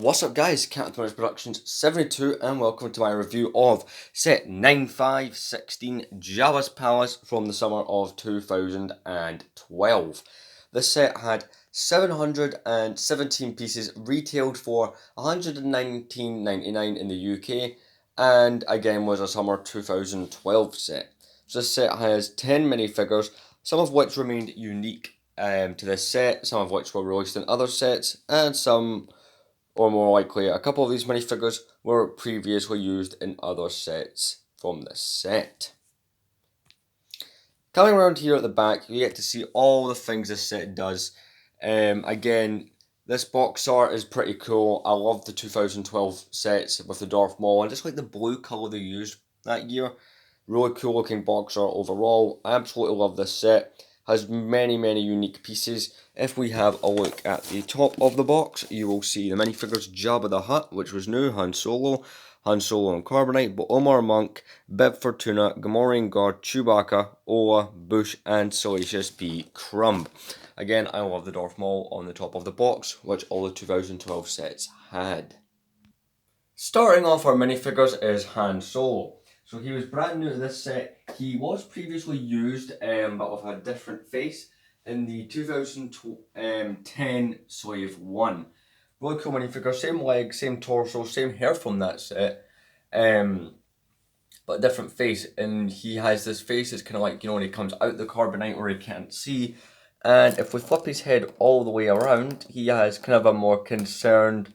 What's up guys, Captain Productions 72 and welcome to my review of set 9516 Jabbas Palace from the summer of 2012. This set had 717 pieces retailed for $119.99 in the UK and again was a summer 2012 set. So this set has 10 minifigures, some of which remained unique to this set, some of which were released in other sets and some, or more likely, a couple of these minifigures were previously used in other sets from the set. Coming around here at the back, you get to see all the things this set does. Again, this box art is pretty cool. I love the 2012 sets with the Darth Maul, and just like the blue colour they used that year. Really cool looking box art overall. I absolutely love this set. Has many unique pieces. If we have a look at the top of the box, you will see the minifigures Jabba the Hutt, which was new, Han Solo and Carbonite, but Omar Monk, Bib Fortuna, Gamorrean Guard, Chewbacca, Ola, Bush, and Salacious B. Crumb. Again, I love the Darth Maul on the top of the box, which all the 2012 sets had. Starting off our minifigures is Han Solo. So he was brand new to this set. He was previously used, but with a different face in the 2010 Slave 1. Really cool minifigure, same legs, same torso, same hair from that set, but different face. And he has this face, it's kind of like, you know, when he comes out the carbonite where he can't see. And if we flip his head all the way around, he has kind of a more concerned,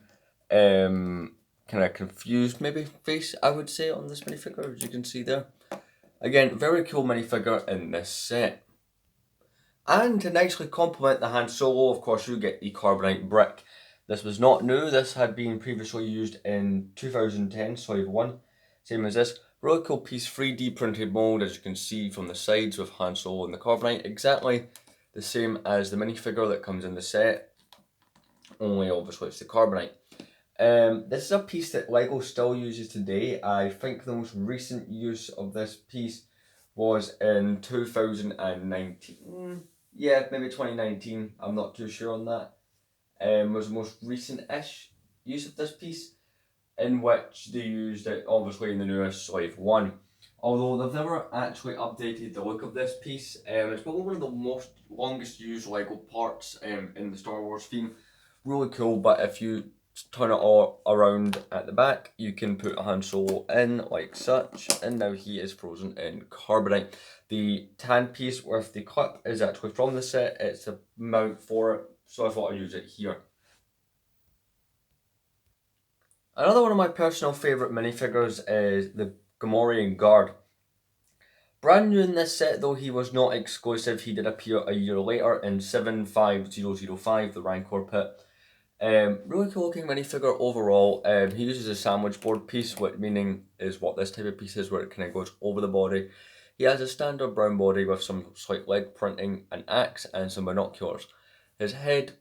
kind of confused maybe face, I would say, on this minifigure, as you can see there. Again, very cool minifigure in this set. And to nicely complement the Han Solo, of course, you get the carbonite brick. This was not new, this had been previously used in 2010 Slave 1, same as this. Really cool piece, 3D printed mold, as you can see from the sides with Han Solo and the carbonite. Exactly the same as the minifigure that comes in the set, only obviously it's the carbonite. This is a piece that LEGO still uses today. I think the most recent use of this piece was in 2019. Yeah, maybe 2019. I'm not too sure on that. Was the most recent-ish use of this piece, in which they used it obviously in the newest Slave 1. Although they've never actually updated the look of this piece. It's probably one of the most longest used LEGO parts in the Star Wars theme. Really cool, but if you turn it all around at the back, you can put a Han Solo in like such, and now he is frozen in carbonite. The tan piece with the clip is actually from the set, it's a mount for it, so I thought I'd use it here. Another one of my personal favourite minifigures is the Gamorrean Guard. Brand new in this set though, he was not exclusive, he did appear a year later in 75005, the Rancor Pit. Really cool looking minifigure overall. He uses a sandwich board piece, which meaning is what this type of piece is, where it kind of goes over the body. He has a standard brown body with some slight leg printing, an axe and some binoculars. His head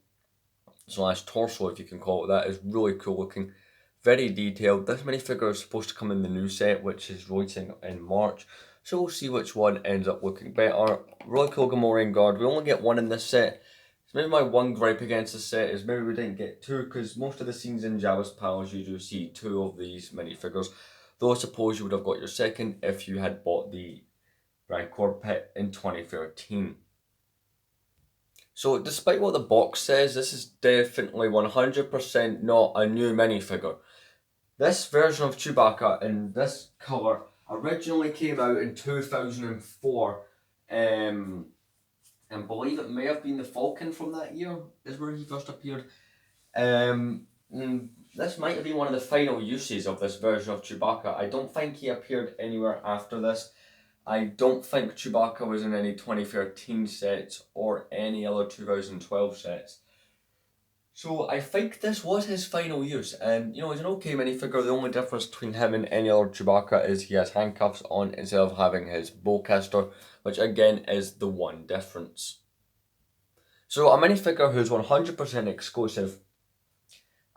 slash torso, if you can call it that, is really cool looking. Very detailed. This minifigure is supposed to come in the new set, which is releasing in March. So we'll see which one ends up looking better. Really cool Gamorrean Guard. We only get one in this set. So maybe my one gripe against the set is maybe we didn't get two, because most of the scenes in Jabbas Palace you do see two of these minifigures. Though I suppose you would have got your second if you had bought the Rancor Pit in 2013. So despite what the box says, this is definitely 100% not a new minifigure. This version of Chewbacca in this colour originally came out in 2004. And believe it may have been the Falcon from that year is where he first appeared. This might have been one of the final uses of this version of Chewbacca. I don't think he appeared anywhere after this. I don't think Chewbacca was in any 2013 sets or any other 2012 sets. So I think this was his final use, and you know, he's an okay minifigure. The only difference between him and any other Chewbacca is he has handcuffs on instead of having his bowcaster, which again is the one difference. So a minifigure who's 100% exclusive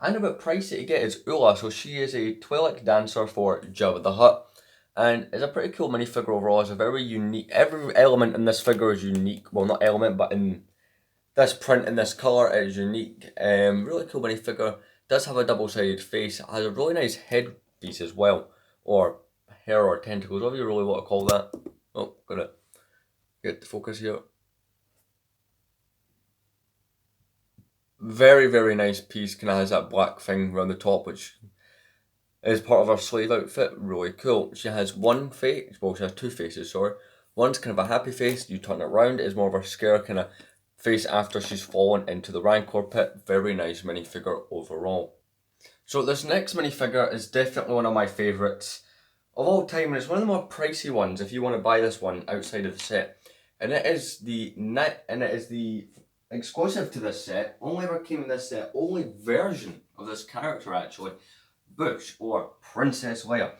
and a bit pricey to get is Ula. So she is a Twi'lek dancer for Jabba the Hutt, and is a pretty cool minifigure overall. It's a very unique, every element in this figure is unique. Well, not element, but in this print in this colour is unique. Really cool minifigure. does have a double-sided face. It has a really nice headpiece as well, or hair or tentacles, whatever you really want to call that. Oh, gotta get the focus here. Very, very nice piece. Kind of has that black thing around the top, which is part of her slave outfit. Really cool. She has one face, well, she has two faces, sorry. One's kind of a happy face, you turn it around, it's more of a scare kind of face after she's fallen into the Rancor pit. Very nice minifigure overall. So this next minifigure is definitely one of my favourites of all time, and it's one of the more pricey ones if you want to buy this one outside of the set. And it is the exclusive to this set, only ever came in this set, only version of this character actually, Bush or Princess Leia.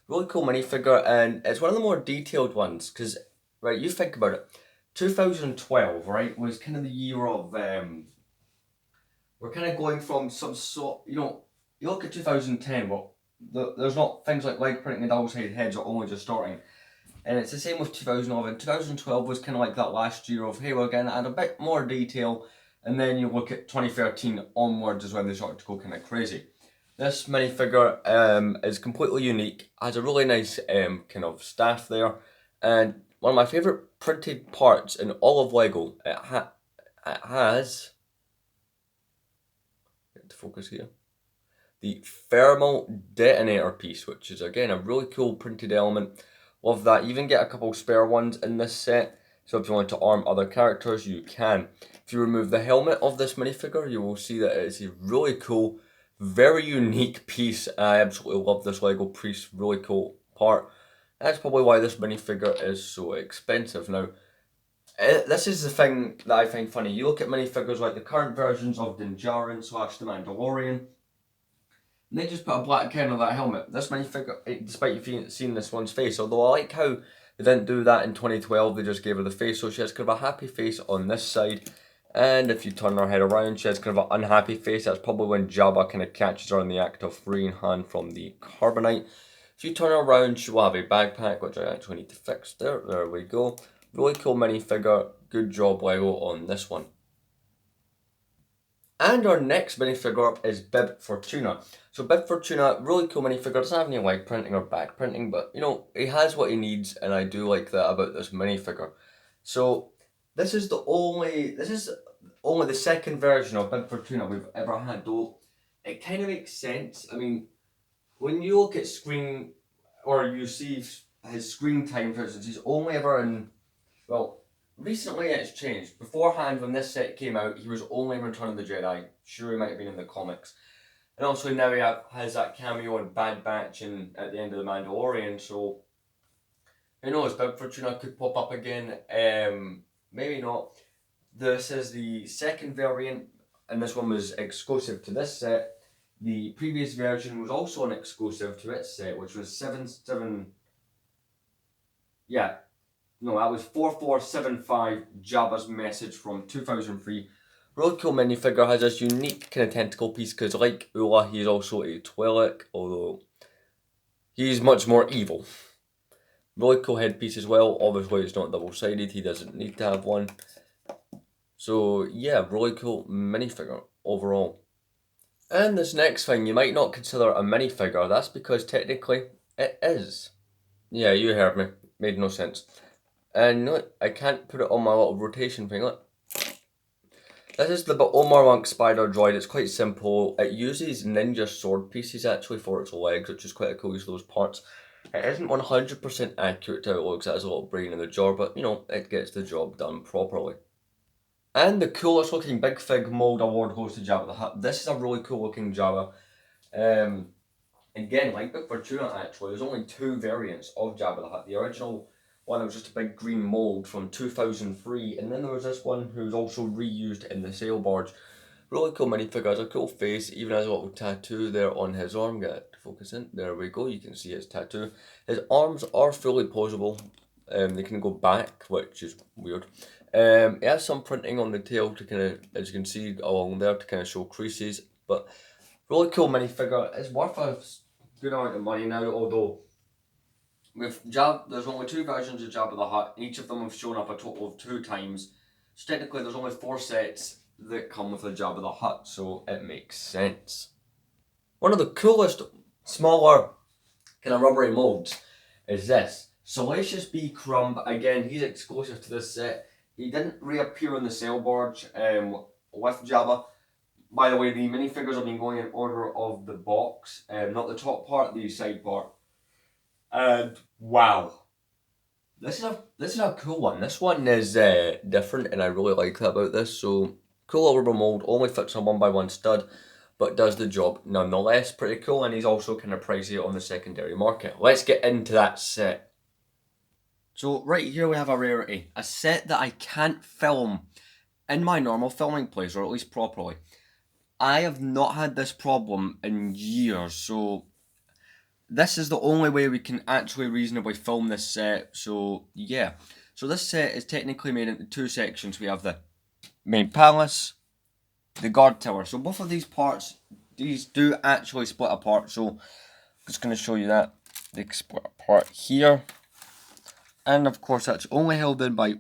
Really cool minifigure, and it's one of the more detailed ones, because, right, you think about it, 2012, right, was kind of the year of, we're kind of going from some sort, you know, you look at 2010, well, there's not, things like leg printing and double-sided heads are only just starting. And it's the same with 2011. 2012 was kind of like that last year of, hey, we're going to add a bit more detail. And then you look at 2013 onwards is when they started to go kind of crazy. This minifigure is completely unique, has a really nice kind of staff there. And one of my favourite printed parts in all of LEGO, it has, get to focus here, the thermal detonator piece, which is again a really cool printed element. Love that. You even get a couple spare ones in this set, so if you want to arm other characters, you can. If you remove the helmet of this minifigure, you will see that it is a really cool, very unique piece. I absolutely love this LEGO piece, really cool part. That's probably why this minifigure is so expensive. Now, this is the thing that I find funny. You look at minifigures like the current versions of Din Djarin / The Mandalorian, and they just put a black can on that helmet. This minifigure, despite you seeing this one's face, although I like how they didn't do that in 2012, they just gave her the face, so she has kind of a happy face on this side. And if you turn her head around, she has kind of an unhappy face. That's probably when Jabba kind of catches her in the act of freeing Han from the carbonite. If you turn her around, she will have a backpack, which I actually need to fix there. There we go. Really cool minifigure. Good job, LEGO, on this one. And our next minifigure is Bib Fortuna. So Bib Fortuna, really cool minifigure. Doesn't have any leg printing or back printing, but you know, he has what he needs, and I do like that about this minifigure. So this is only the second version of Bib Fortuna we've ever had, though it kind of makes sense. I mean, when you look at screen, or you see his screen time, for instance, he's only ever in, well, recently it's changed. Beforehand, when this set came out, he was only in Return of the Jedi. Sure, he might have been in the comics. And also now he has that cameo in Bad Batch and at the end of The Mandalorian, so who knows, Bib Fortuna could pop up again, maybe not. This is the second variant, and this one was exclusive to this set. The previous version was also an exclusive to its set, which was 4475 Jabba's Message from 2003. Really cool minifigure, has this unique kind of tentacle piece, because like Ula, he's also a Twi'lek, although he's much more evil. Really cool headpiece as well. Obviously it's not double-sided, he doesn't need to have one. So yeah, really cool minifigure overall. And this next thing you might not consider a minifigure, that's because technically it is. Yeah, you heard me, made no sense. And no, I can't put it on my little rotation thing, look. This is the Omar Monk Spider Droid. It's quite simple. It uses ninja sword pieces actually for its legs, which is quite a cool use of those parts. It isn't 100% accurate to how it looks. It has a little brain in the jaw, but you know, it gets the job done properly. And the coolest looking Big Fig Mold Award goes to Jabba the Hutt. This is a really cool looking Jabba. Again, like Bib Fortuna actually, there's only two variants of Jabba the Hutt. The original one was just a big green mold from 2003, and then there was this one who was also reused in the sail barge. Really cool minifigure, has a cool face, even has a little tattoo there on his arm. Get it to focus in. There we go, you can see his tattoo. His arms are fully posable. They can go back, which is weird. It has some printing on the tail to kind of, as you can see along there, to kind of show creases. But really cool minifigure. It's worth a good amount of money now, although with there's only two versions of Jabba the Hutt. Each of them have shown up a total of 2 times. So technically there's only 4 sets that come with a Jabba the Hutt, so it makes sense. One of the coolest, smaller, kind of rubbery molds is this. Salacious B. Crumb, again, he's exclusive to this set. He didn't reappear on the sale barge with Jabba. By the way, the minifigures have been going in order of the box, not the top part, the side part. And wow. This is a cool one. This one is different, and I really like that about this. So, cool rubber mold, only fits on 1x1 stud, but does the job nonetheless. Pretty cool, and he's also kind of pricey on the secondary market. Let's get into that set. So right here we have a rarity, a set that I can't film in my normal filming place, or at least properly. I have not had this problem in years, so this is the only way we can actually reasonably film this set, so yeah. So this set is technically made into two sections. We have the main palace, the guard tower. So both of these parts, these do actually split apart, so I'm just going to show you that. They split apart here. And of course that's only held in by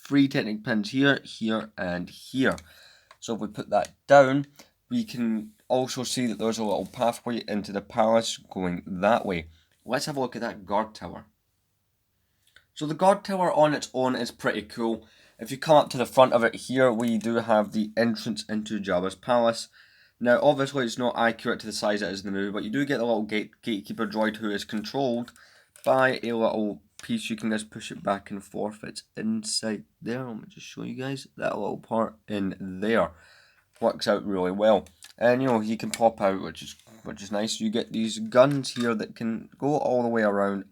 3 Technic pins here, here and here. So if we put that down, we can also see that there's a little pathway into the palace going that way. Let's have a look at that guard tower. So the guard tower on its own is pretty cool. If you come up to the front of it here, we do have the entrance into Jabba's palace. Now obviously it's not accurate to the size it is in the movie, but you do get the little gatekeeper droid who is controlled by a little piece. You can just push it back and forth. It's inside there. Let me just show you guys that little part in there. Works out really well, and you know, he can pop out, which is nice. You get these guns here that can go all the way around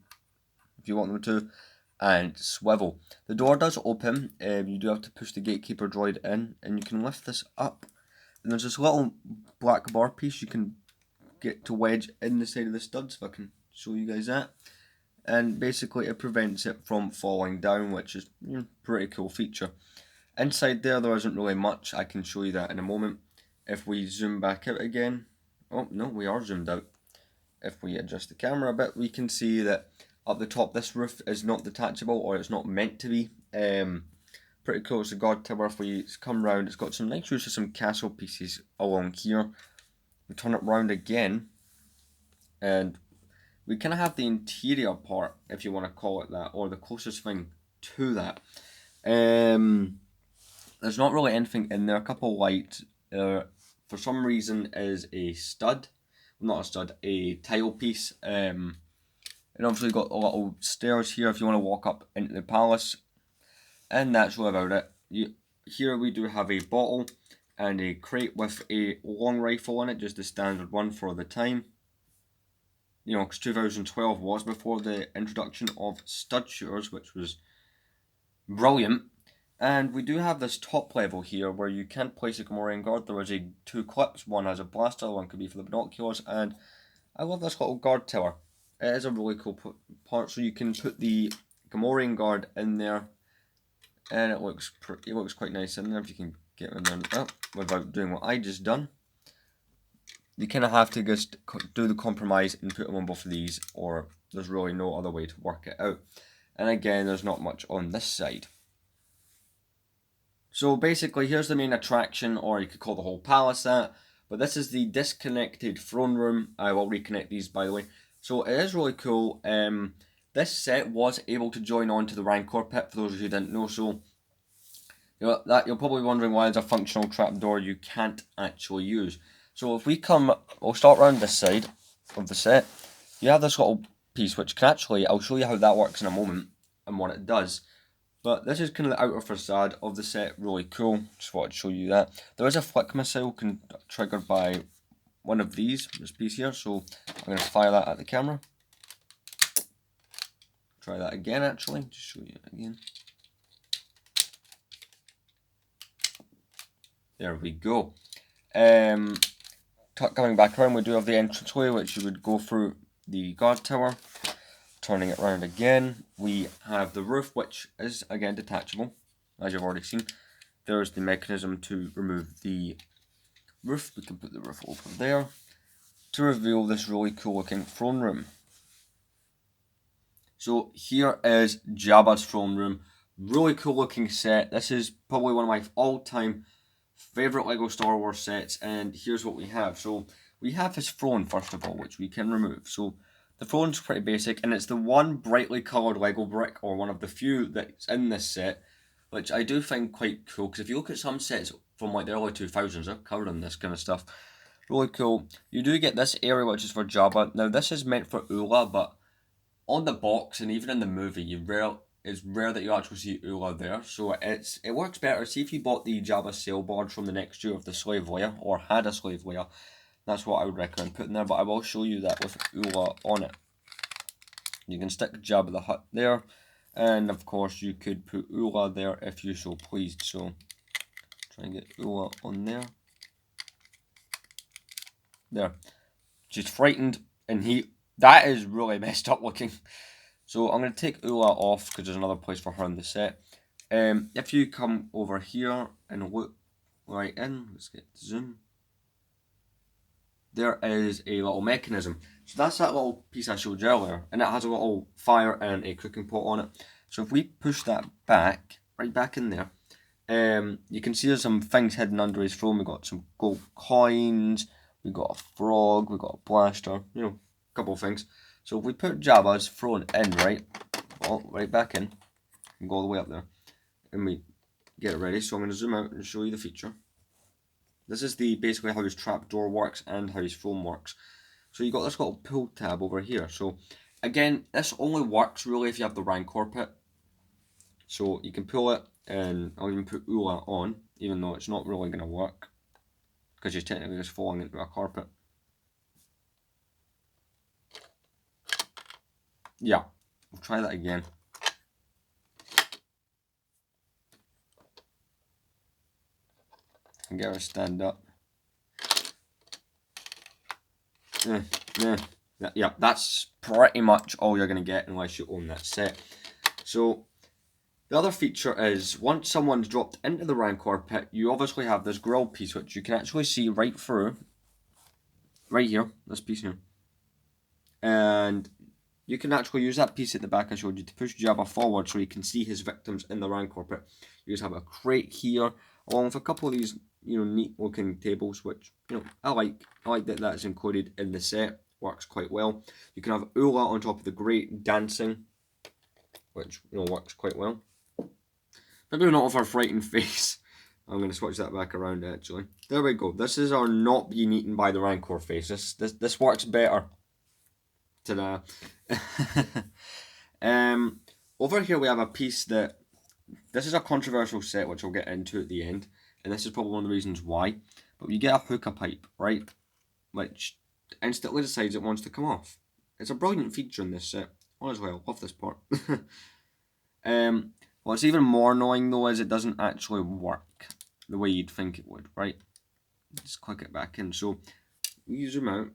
if you want them to, and swivel. The door does open. You do have to push the gatekeeper droid in, and you can lift this up. And there's this little black bar piece you can get to wedge in the side of the studs. If I can show you guys that. And basically it prevents it from falling down, which is a pretty cool feature. Inside there isn't really much. I can show you that in a moment. If we zoom back out again, oh no, we are zoomed out. If we adjust the camera a bit, we can see that up the top this roof is not detachable, or it's not meant to be. Pretty cool. It's a guard tower. If we come round, it's got some nice use of some castle pieces along here. We turn it round again, and we kind of have the interior part, if you want to call it that, or the closest thing to that. There's not really anything in there. A couple lights. For some reason is a stud. Not a stud, a tile piece. And obviously got a little stairs here if you want to walk up into the palace. And that's really about it. Here we do have a bottle and a crate with a long rifle in it, just the standard one for the time. You know, because 2012 was before the introduction of stud shooters, which was brilliant. And we do have this top level here where you can't place a Gamorrean guard. There is 2 clips. One has a blaster, one could be for the binoculars. And I love this little guard tower. It is a really cool part. So you can put the Gamorrean guard in there, and it looks quite nice in there. If you can get in there without doing what I just done. You kind of have to just do the compromise and put them on both of these, or there's really no other way to work it out. And again, there's not much on this side. So basically, here's the main attraction, or you could call the whole palace that. But this is the disconnected throne room. I will reconnect these, by the way. So it is really cool. This set was able to join on to the Rancor pit, for those of you who didn't know. So you're probably wondering why there's a functional trapdoor you can't actually use. So if we we'll start around this side of the set. You have this little piece, which can actually, I'll show you how that works in a moment and what it does. But this is kind of the outer facade of the set, really cool. Just wanted to show you that. There is a flick missile triggered by one of these, this piece here. So I'm going to fire that at the camera. Try that again, actually, just show you again. There we go. Coming back around, we do have the entranceway, which you would go through the guard tower. Turning it around again, we have the roof, which is again detachable, as you've already seen. There's the mechanism to remove the roof. We can put the roof over there to reveal this really cool looking throne room. So here is Jabba's throne room. Really cool looking set. This is probably one of my all-time favourite LEGO Star Wars sets, and here's what we have. So we have his throne first of all, which we can remove. So the throne's pretty basic, and it's the one brightly coloured Lego brick, or one of the few that's in this set, which I do find quite cool, because if you look at some sets from like the early 2000s, they're covered in this kind of stuff. Really cool. You do get this area, which is for Jabba. Now this is meant for Ula, but on the box and even in the movie, it's rare that you actually see Ula there. So it works better. See if you bought the Jabba sailboard from the next year of the Slave Leia, or had a Slave Leia. That's what I would recommend putting there, but I will show you that with Ula on it. You can stick Jabba the Hutt there, and of course you could put Ula there if you so pleased. So try and get Ula on there. There. She's frightened, and that is really messed up looking. So I'm going to take Ula off because there's another place for her in the set. If you come over here and look right in, let's get zoom. There is a little mechanism. So that's that little piece I showed you earlier, and it has a little fire and a cooking pot on it. So if we push that back, right back in there, you can see there's some things hidden under his throne. We've got some gold coins, we've got a frog, we've got a blaster, you know, a couple of things. So if we put Jabba's throne in, right back in, and go all the way up there, and we get it ready. So I'm going to zoom out and show you the feature. This is basically how his trapdoor works and how his throne works. So you got this little pull tab over here. So again, this only works really if you have the Rancor pit. So you can pull it, and I'll even put Ula on, even though it's not really going to work, because she's technically just falling into a carpet. Yeah, we'll try that again. And get her to stand up. Yeah, that's pretty much all you're going to get unless you own that set. So the other feature is, once someone's dropped into the Rancor pit, you obviously have this grill piece, which you can actually see right through. Right here, this piece here. And you can actually use that piece at the back I showed you to push Jabba forward so you can see his victims in the Rancor pit. You just have a crate here, along with a couple of these, you know, neat looking tables, which, you know, I like that that's included in the set. Works quite well. You can have Ula on top of the grate dancing, which, you know, works quite well. Maybe not with her frightened face. I'm going to switch that back around actually. There we go. This is our not being eaten by the Rancor face. This works better. Ta-da. Over here we have a piece that, this is a controversial set which I'll get into at the end, and this is probably one of the reasons why. But you get a hookah pipe, right, which instantly decides it wants to come off. It's a brilliant feature in this set. Honestly, I love this part. What's even more annoying though is it doesn't actually work the way you'd think it would, right? Just click it back in. So we zoom out,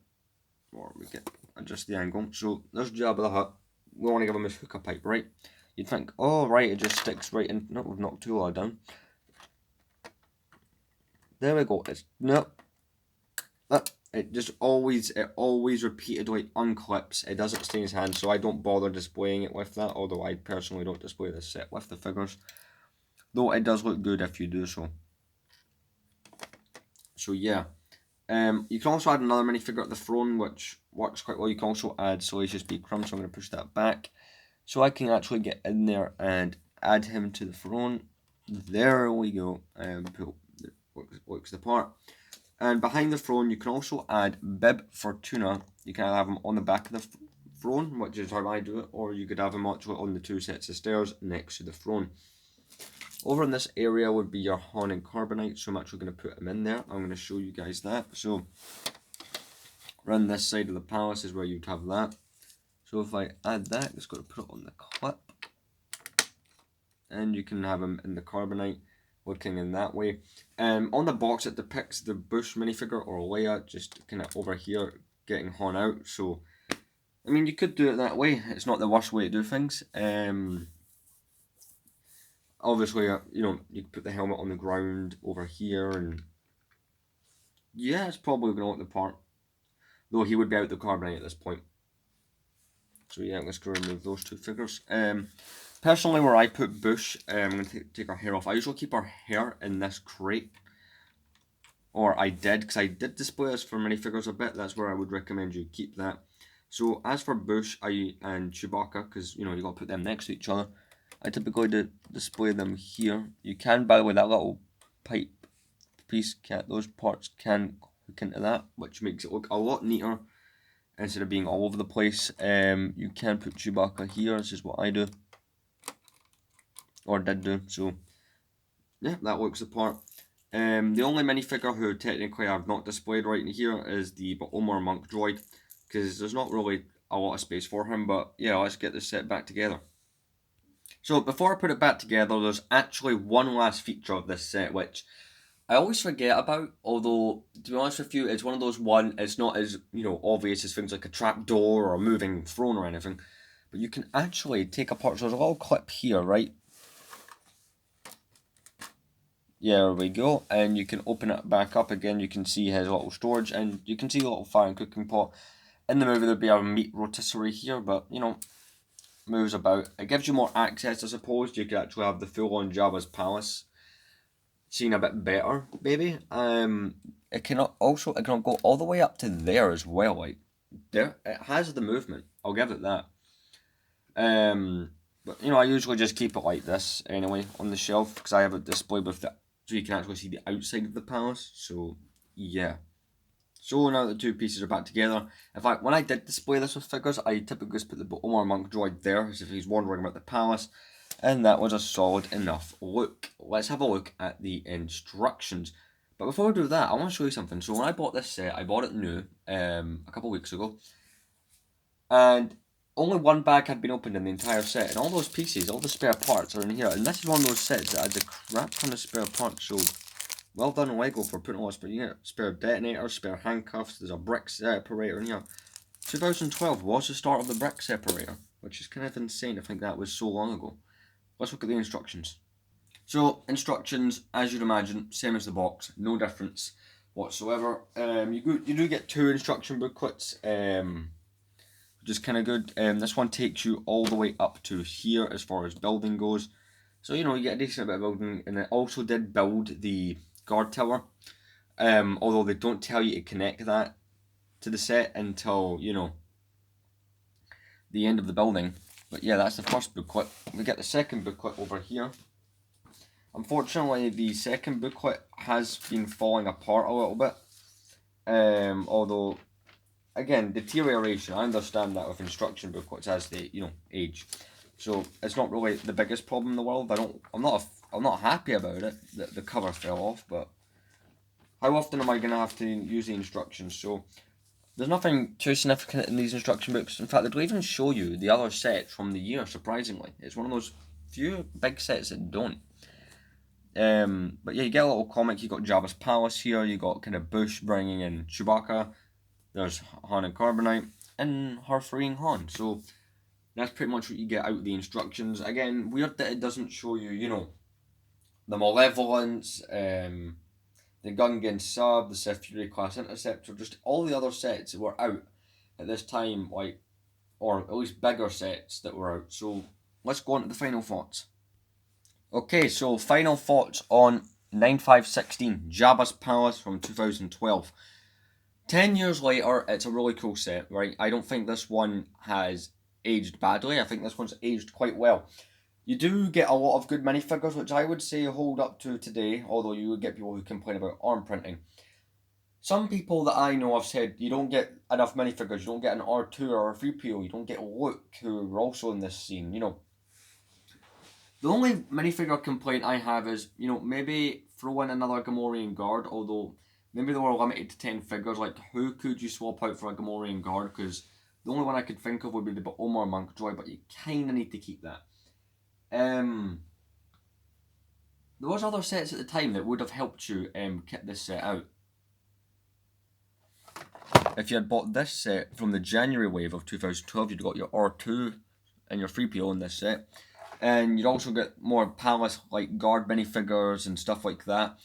or we can adjust the angle. So there's Jabba the Hutt. We want to give him his hookah pipe, right? You'd think, oh right, it just sticks right in. No, we've knocked too loud down. There we go. It's no. It always repeatedly unclips. It doesn't stay in his hand, so I don't bother displaying it with that, although I personally don't display this set with the figures. Though it does look good if you do so. So yeah. You can also add another minifigure at the throne, which works quite well. You can also add Salacious B. Crumb, so I'm going to push that back. So I can actually get in there and add him to the throne. There we go. Looks the part. And behind the throne, you can also add Bib Fortuna. You can have him on the back of the throne, which is how I do it, or you could have him actually on the two sets of stairs next to the throne. Over in this area would be your Han and Carbonite, so I'm actually going to put him in there. I'm going to show you guys that. So, around this side of the palace is where you'd have that. So if I add that, just got to put it on the clip. And you can have him in the Carbonite, looking in that way. On the box it depicts the Bush minifigure, or Leia, just kind of over here, getting Han out. So, I mean, you could do it that way. It's not the worst way to do things. Obviously, you know, you could put the helmet on the ground over here, and yeah, it's probably going to look the part. Though he would be out the Carbonite at this point. So yeah, let's go remove those two figures. Personally, where I put Bush, I'm going to take her hair off. I usually keep her hair in this crate. or I did, because I did display this for minifigures a bit. That's where I would recommend you keep that. So as for Bush and Chewbacca, because you know you got to put them next to each other, I typically display them here. You can, by the way, that little pipe piece, those parts can hook into that, which makes it look a lot neater instead of being all over the place. You can put Chewbacca here. This is what I do, or did do. So yeah, that looks the part. The only minifigure who technically I've not displayed right in here is the Omar Monk droid, because there's not really a lot of space for him. But yeah, let's get this set back together. So before I put it back together, there's actually one last feature of this set which I always forget about, although to be honest with you, it's one of those it's not as, you know, obvious as things like a trap door or a moving throne or anything, but you can actually take apart. So there's a little clip here, right? Yeah, there we go, and you can open it back up again. You can see his little storage, and you can see the little fire and cooking pot. In the movie there'd be a meat rotisserie here, but you know, moves about. It gives you more access, I suppose. You could actually have the full-on Jabbas palace seen a bit better, maybe. It can go all the way up to there as well. Like there, it has the movement. I'll give it that. But you know, I usually just keep it like this anyway on the shelf because I have it displayed with the, so you can actually see the outside of the palace. So yeah. So now the two pieces are back together. In fact, when I did display this with figures, I typically just put the Omar Monk droid there as if he's wandering about the palace. And that was a solid enough look. Let's have a look at the instructions. But before we do that, I want to show you something. So when I bought this set, I bought it new a couple of weeks ago. And only one bag had been opened in the entire set. And all those pieces, all the spare parts are in here. And this is one of those sets that had the crap ton of spare parts. So well done Lego for putting all the spare detonators, spare handcuffs. There's a brick separator in here. 2012 was the start of the brick separator, which is kind of insane to think that was so long ago. Let's look at the instructions. So, instructions, as you'd imagine, same as the box, no difference whatsoever. You do get two instruction booklets, which is kind of good. This one takes you all the way up to here as far as building goes. So, you know, you get a decent bit of building, and it also did build the guard tower. Although they don't tell you to connect that to the set until, you know, the end of the building. But yeah, that's the first booklet. We get the second booklet over here. Unfortunately, the second booklet has been falling apart a little bit. Although, again, deterioration, I understand that with instruction booklets as they, you know, age. So it's not really the biggest problem in the world. I'm not happy about it that the cover fell off, but how often am I gonna have to use the instructions? So there's nothing too significant in these instruction books. In fact, they don't even show you the other sets from the year, surprisingly. It's one of those few big sets that don't. But yeah, you get a little comic. You got Jabba's palace here. You got kind of Bush bringing in Chewbacca. There's Han and Carbonite, and her freeing Han. So that's pretty much what you get out of the instructions. Again, weird that it doesn't show you, you know, the Malevolence, the Gungan Sub, the Sith Fury Class Interceptor, just all the other sets that were out at this time, like, or at least bigger sets that were out. So let's go on to the final thoughts. Okay, so final thoughts on 9516, Jabba's Palace from 2012. 10 years later, it's a really cool set, right? I don't think this one has aged badly. I think this one's aged quite well. You do get a lot of good minifigures, which I would say hold up to today, although you would get people who complain about arm printing. Some people that I know have said you don't get enough minifigures, you don't get an R2 or a 3PO, you don't get Luke, who are also in this scene, you know. The only minifigure complaint I have is, you know, maybe throw in another Gamorrean guard, although maybe they were limited to 10 figures. Like, who could you swap out for a Gamorrean guard? Because the only one I could think of would be the Omar Monk droid, but you kind of need to keep that. There was other sets at the time that would have helped you kit this set out. If you had bought this set from the January wave of 2012, you'd got your R2 and your 3PO in this set. And you'd also get more palace-like guard minifigures and stuff like that.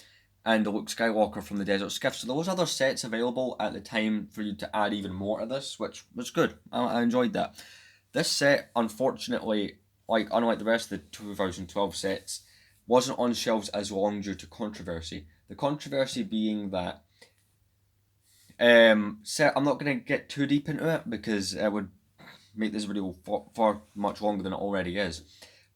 And the Luke Skywalker from the Desert Skiff. So there was other sets available at the time for you to add even more to this, which was good. I enjoyed that. This set, unfortunately, unlike the rest of the 2012 sets, wasn't on shelves as long due to controversy. The controversy being that so I'm not going to get too deep into it because it would make this video far much longer than it already is.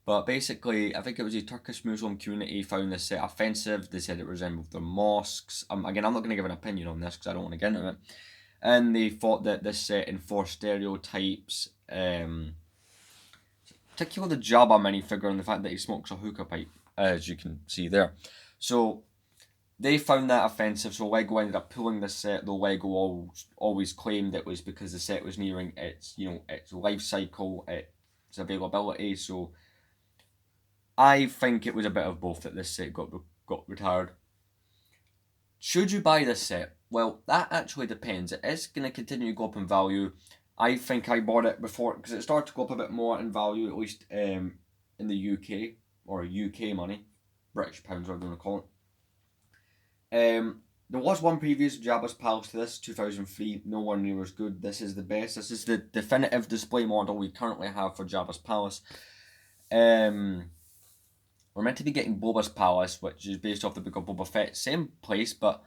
But basically, I think it was the Turkish Muslim community found this set offensive. They said it resembled their mosques. Again, I'm not going to give an opinion on this because I don't want to get into it. And they thought that this set enforced stereotypes, particularly the Jabba minifigure and the fact that he smokes a hookah pipe, as you can see there. So they found that offensive, so Lego ended up pulling this set, though Lego always claimed it was because the set was nearing its life cycle, its availability. So I think it was a bit of both that this set got retired. Should you buy this set? Well, that actually depends. It is going to continue to go up in value. I think I bought it before because it started to go up a bit more in value, at least in the UK, or UK money, British pounds, whatever you want to call it. There was one previous Jabbas Palace to this, 2003, no one near as good. This is the best. This is the definitive display model we currently have for Jabbas Palace. We're meant to be getting Boba's Palace, which is based off the book of Boba Fett. Same place, but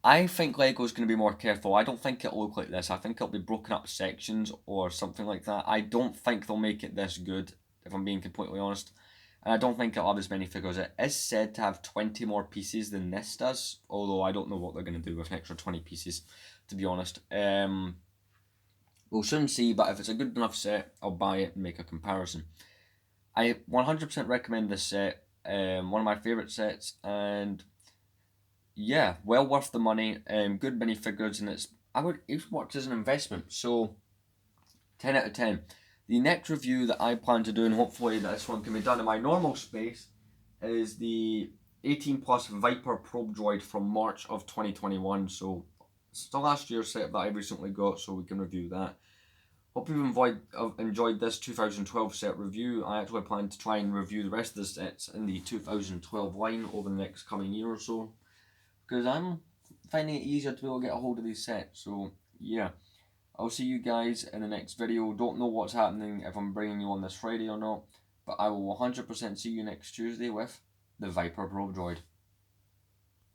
I think Lego's going to be more careful. I don't think it'll look like this. I think it'll be broken up sections or something like that. I don't think they'll make it this good, if I'm being completely honest. And I don't think it'll have as many figures. It is said to have 20 more pieces than this does, although I don't know what they're going to do with an extra 20 pieces, to be honest. We'll soon see, but if it's a good enough set, I'll buy it and make a comparison. I 100% recommend this set. One of my favourite sets, and yeah, well worth the money. Good minifigures, and it works as an investment. So 10 out of 10. The next review that I plan to do, and hopefully this one can be done in my normal space, is the 18 plus Viper probe droid from March of 2021. So it's the last year's set that I recently got, so we can review that. Hope you've enjoyed this 2012 set review. I actually plan to try and review the rest of the sets in the 2012 line over the next coming year or so, because I'm finding it easier to be able to get a hold of these sets. So yeah, I'll see you guys in the next video. Don't know what's happening, if I'm bringing you on this Friday or not, but I will 100% see you next Tuesday with the Viper Probe Droid.